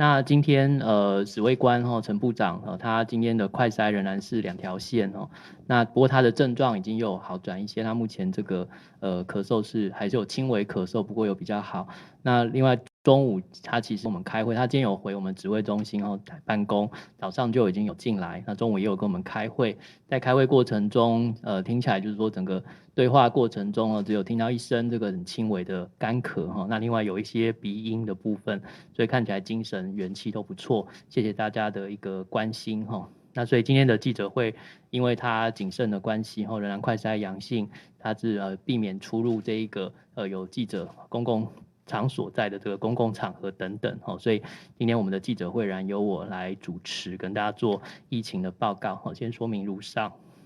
那今天指挥官陈部长他今天的快筛仍然是2条线那不过他的症状已经有好转一些，他目前这个咳嗽还是有轻微咳嗽，不过有比较好。那另外中午他其实我们开会，他今天有回我们指挥中心办公，早上就已经有进来，那中午也有跟我们开会，在开会过程中听起来就是说整个对话过程中只有听到一声这个很轻微的干咳那另外有一些鼻音的部分，所以看起来精神元气都不错，谢谢大家的一个关心那所以今天的记者会，因为他谨慎的关系仍然快筛阳性，他是避免出入这一个有记者公共场所在的这个公共场合等等所以今天我们的记者会然由我来主持，跟大家做疫情的报告先说明如上。